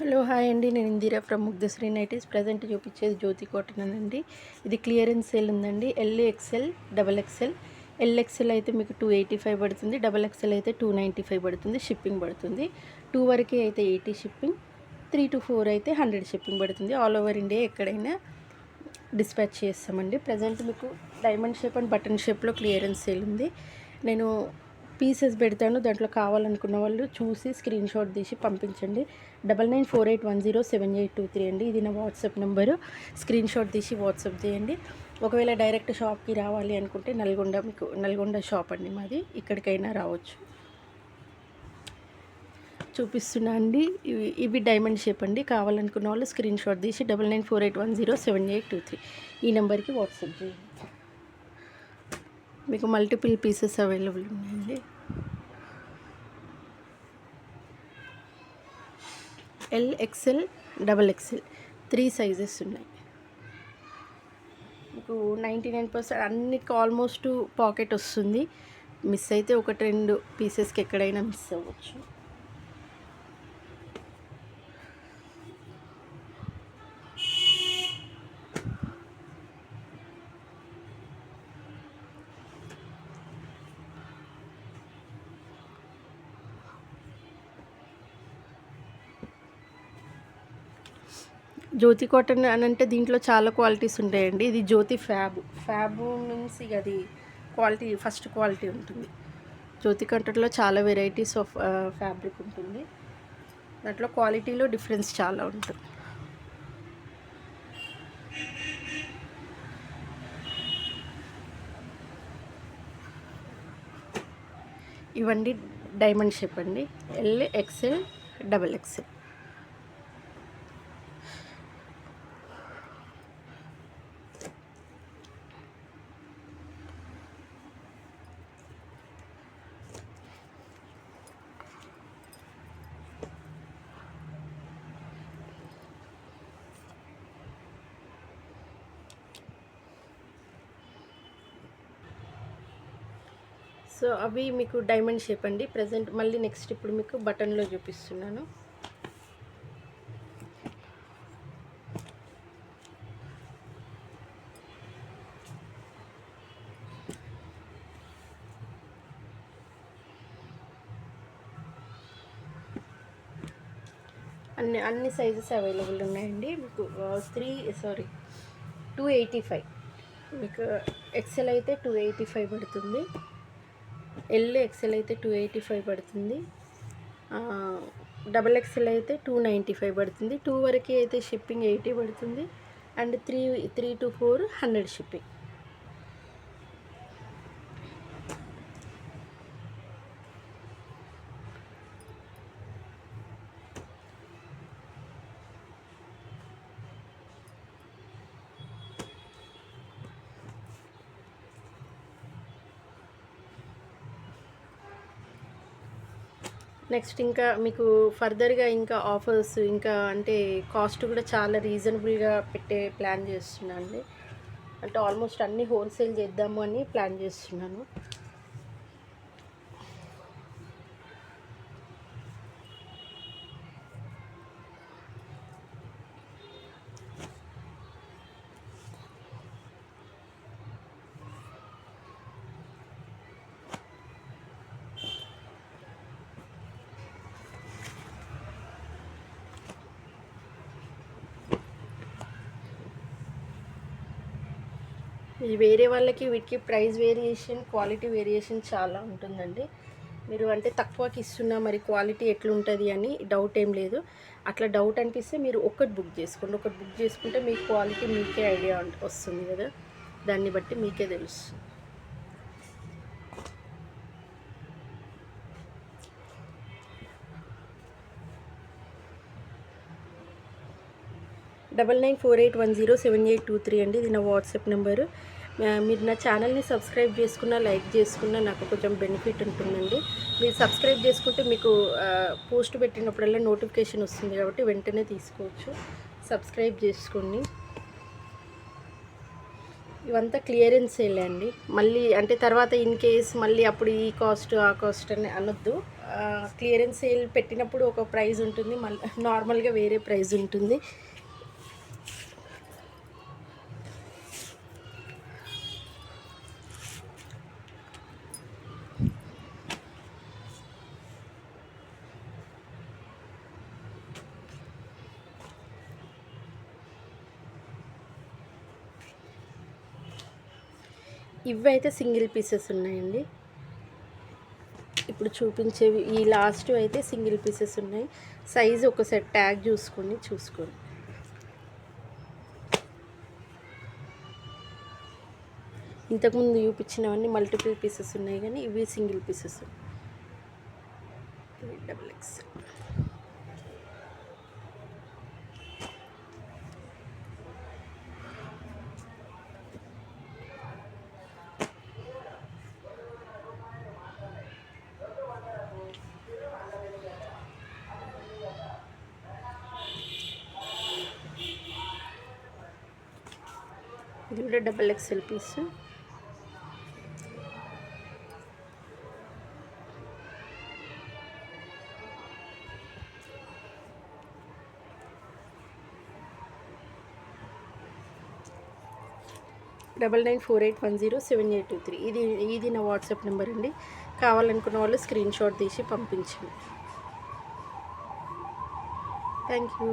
Hello hi అండి, నేను Indira from ముగ్ధశ్రీ nighties. Present చూపించేది జ్యోతి కాటన్ అండి. ఇది క్లియరెన్స్ సేల్ ఉందండి. L XL, double XL. ఎల్ఎక్స్ఎల్ అయితే మీకు 285 పడుతుంది, డబల్ ఎక్స్ఎల్ అయితే 295 పడుతుంది. షిప్పింగ్ పడుతుంది. 2 వరకు అయితే 80 షిప్పింగ్, 3 to 4 అయితే 100 షిప్పింగ్ పడుతుంది. ఆల్ ఓవర్ ఇండియా ఎక్కడైనా డిస్పాచ్ చేస్తామండి. ప్రజెంట్ మీకు డైమండ్ షేప్ అండ్ బటన్ షేప్లో క్లియరెన్స్ సేల్ ఉంది. నేను పీసెస్ పెడతాను, దాంట్లో కావాలనుకున్న వాళ్ళు చూసి స్క్రీన్ షాట్ తీసి పంపించండి. 9948107823 అండి, ఇది నా వాట్సాప్ నెంబరు. స్క్రీన్ షాట్ తీసి వాట్సాప్ చేయండి. ఒకవేళ డైరెక్ట్ షాప్కి రావాలి అనుకుంటే నల్గొండ షాప్ అండి మాది, ఇక్కడికైనా రావచ్చు. చూపిస్తున్నా అండి, ఇవి డైమండ్ షేప్ అండి. కావాలనుకున్న వాళ్ళు స్క్రీన్ షాట్ తీసి 9948107823 ఈ నెంబర్కి వాట్సాప్ చేయండి. మీకు మల్టిపుల్ పీసెస్ అవైలబుల్ ఉన్నాయండి. ఎల్ఎక్స్ఎల్, డబల్ ఎక్స్ఎల్ 3 సైజెస్ ఉన్నాయి. మీకు 99% అన్నిటికి ఆల్మోస్ట్ పాకెట్ వస్తుంది. మిస్ అయితే 1-2 పీసెస్కి ఎక్కడైనా మిస్ అవ్వచ్చు. జ్యోతి కాటన్ అని అంటే దీంట్లో చాలా క్వాలిటీస్ ఉంటాయండి. ఇది జ్యోతి ఫ్యాబ్ మీన్స్ ఇక అది క్వాలిటీ, ఫస్ట్ క్వాలిటీ ఉంటుంది. జ్యోతి కాటన్లో చాలా వెరైటీస్ ఆఫ్ ఫ్యాబ్రిక్ ఉంటుంది. దాంట్లో క్వాలిటీలో డిఫరెన్స్ చాలా ఉంటుంది. ఇవన్నీ డైమండ్ షేప్ అండి. L XL, double XL. సో అవి మీకు డైమండ్ షేప్ అండి. ప్రజెంట్ మళ్ళీ నెక్స్ట్ ఇప్పుడు మీకు బటన్లో చూపిస్తున్నాను. అన్ని సైజెస్ అవైలబుల్ ఉన్నాయండి. మీకు 285. మీకు ఎక్సెల్ అయితే 285 పడుతుంది. ఎక్సెల్ అయితే 285 పడుతుంది. డబల్ ఎక్సెల్ అయితే 295 పడుతుంది. 2 వరకు అయితే షిప్పింగ్ 80 పడుతుంది. And 3 to 4 100 shipping. నెక్స్ట్ ఇంకా మీకు ఫర్దర్గా ఇంకా ఆఫర్స్, ఇంకా అంటే కాస్ట్ కూడా చాలా రీజనబుల్గా పెట్టే ప్లాన్ చేస్తున్నాను అండి. అంటే ఆల్మోస్ట్ అన్నీ హోల్సేల్ చేద్దాము అని ప్లాన్ చేస్తున్నాను. ఇది వేరే వాళ్ళకి వీటికి ప్రైస్ వేరియేషన్, క్వాలిటీ వేరియేషన్ చాలా ఉంటుందండి. మీరు అంటే తక్కువకి ఇస్తున్నా మరి క్వాలిటీ ఎట్లుంటుంది అని డౌట్ ఏం లేదు. అట్లా డౌట్ అనిపిస్తే మీరు ఒకటి బుక్ చేసుకోండి. ఒకటి బుక్ చేసుకుంటే మీ క్వాలిటీ మీకే ఐడియా వస్తుంది కదా, దాన్ని బట్టి మీకే తెలుస్తుంది. 9948107823 అండి, ఇది నా వాట్సాప్ నెంబరు. మీరు నా ఛానల్ని సబ్స్క్రైబ్ చేసుకున్న, లైక్ చేసుకున్న నాకు కొంచెం బెనిఫిట్ ఉంటుందండి. మీరు సబ్స్క్రైబ్ చేసుకుంటే మీకు పోస్ట్ పెట్టినప్పుడల్లా నోటిఫికేషన్ వస్తుంది కాబట్టి వెంటనే తీసుకోవచ్చు. సబ్స్క్రైబ్ చేసుకోండి. ఇవంతా క్లియరెన్స్ సేల్ అండి. మళ్ళీ అంటే తర్వాత ఇన్ కేస్ మళ్ళీ అప్పుడు ఈ కాస్ట్ ఆ కాస్ట్ అని అనొద్దు. క్లియరెన్స్ సేల్ పెట్టినప్పుడు ఒక ప్రైస్ ఉంటుంది, మళ్ళీ నార్మల్గా వేరే ప్రైస్ ఉంటుంది. ఇవైతే సింగిల్ పీసెస్ ఉన్నాయండి. ఇప్పుడు చూపించేవి ఈ లాస్ట్ అయితే సింగిల్ పీసెస్ ఉన్నాయి. సైజు ఒకసారి ట్యాగ్ చూసుకోండి. ఇంతకుముందు చూపించినవన్నీ మల్టిపుల్ పీసెస్ ఉన్నాయి, కానీ ఇవి సింగిల్ పీసెస్. ఇవి XXL. ఇది కూడా XXL పీస్. $9948107823. ఇది నా వాట్సాప్ నెంబర్ అండి. కావాలనుకున్న వాళ్ళు స్క్రీన్ షాట్ తీసి పంపించండి. Thank you.